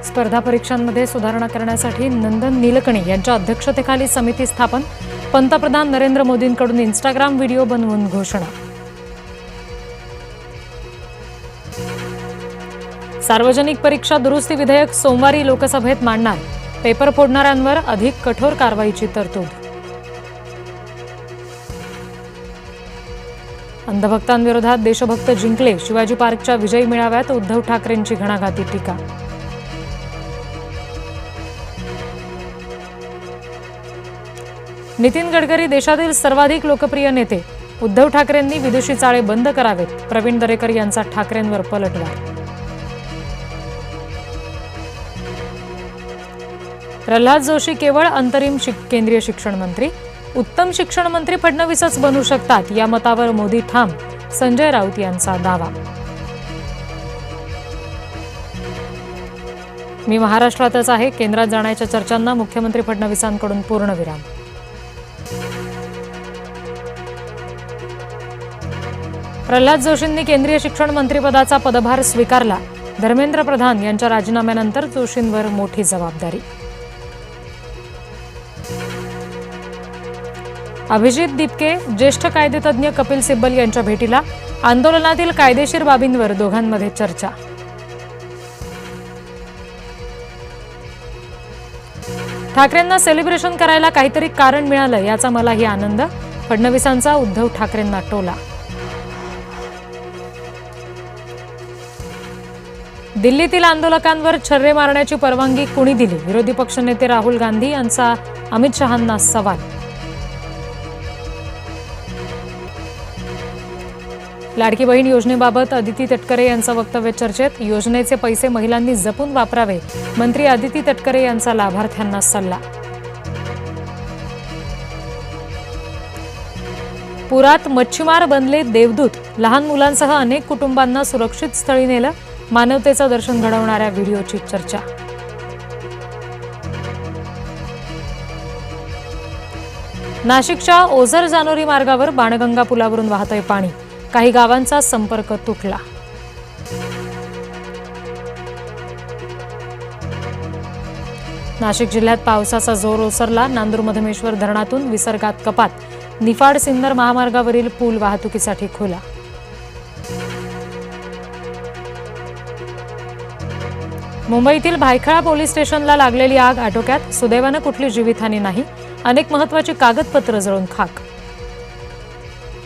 स्पर्धा परीक्षांमध्ये सुधारणा करण्यासाठी नंदन नीलकणी यांच्या अध्यक्षतेखाली समिती स्थापन. पंतप्रधान नरेंद्र मोदींकडून इंस्टाग्राम व्हिडिओ बनवून घोषणा. सार्वजनिक परीक्षा दुरुस्ती विधेयक सोमवारी लोकसभेत मांडणार. पेपर फोडणाऱ्यांवर अधिक कठोर कारवाईची तरतूद. अंधभक्तांविरोधात देशभक्त जिंकले. शिवाजी पार्कच्या विजयी मेळाव्यात उद्धव ठाकरेंची घणाघाती टीका. नितीन गडकरी देशातील सर्वाधिक लोकप्रिय नेते. उद्धव ठाकरेंनी विदेशी चाळे बंद करावेत. प्रवीण दरेकर यांचा ठाकरेंवर पलटवार. प्रल्हाद जोशी केवळ अंतरिम केंद्रीय शिक्षण मंत्री. उत्तम शिक्षण मंत्री फडणवीसच बनू शकतात या मतावर मोदी ठाम. संजय राऊत यांचा दावा. मी महाराष्ट्रातच आहे. केंद्रात जाण्याच्या चर्चांना मुख्यमंत्री फडणवीसांकडून पूर्णविराम. प्रल्हाद जोशींनी केंद्रीय शिक्षण मंत्रिपदाचा पदभार स्वीकारला. धर्मेंद्र प्रधान यांच्या राजीनाम्यानंतर जोशींवर मोठी जबाबदारी. अभिजित दिपके ज्येष्ठ कायदेतज्ञ कपिल सिब्बल यांच्या भेटीला. आंदोलनातील कायदेशीर बाबींवर दोघांमध्ये चर्चा. ठाकरेंना सेलिब्रेशन करायला काहीतरी कारण मिळालं याचा मलाही आनंद. फडणवीसांचा उद्धव ठाकरेंना टोला. दिल्लीतील आंदोलकांवर छर्रे मारण्याची परवानगी कुणी दिली? विरोधी पक्षनेते राहुल गांधी यांचा अमित शहांना सवाल. लाडकी बहीण योजनेबाबत अदिती तटकरे यांचं वक्तव्य चर्चेत. योजनेचे पैसे महिलांनी जपून वापरावे. मंत्री अदिती तटकरे यांचा लाभार्थ्यांना सल्ला. पुरात मच्छीमार बनले देवदूत. लहान मुलांसह अनेक कुटुंबांना सुरक्षित स्थळी नेलं. मानवतेचं दर्शन घडवणाऱ्या व्हिडिओची चर्चा. नाशिकच्या ओझर जानोरी मार्गावर बाणगंगा पुलावरून वाहतंय पाणी. काही गावांचा संपर्क तुटला. नाशिक जिल्ह्यात पावसाचा जोर ओसरला. नांदूर मधमेश्वर धरणातून विसर्गात कपात. निफाड सिन्नर महामार्गावरील पूल वाहतुकीसाठी खुला. मुंबईतील भायखळा पोलीस स्टेशनला लागलेली आग आटोक्यात. सुदैवानं कुठली जीवितहानी नाही. अनेक महत्त्वाची कागदपत्र जळून खाक.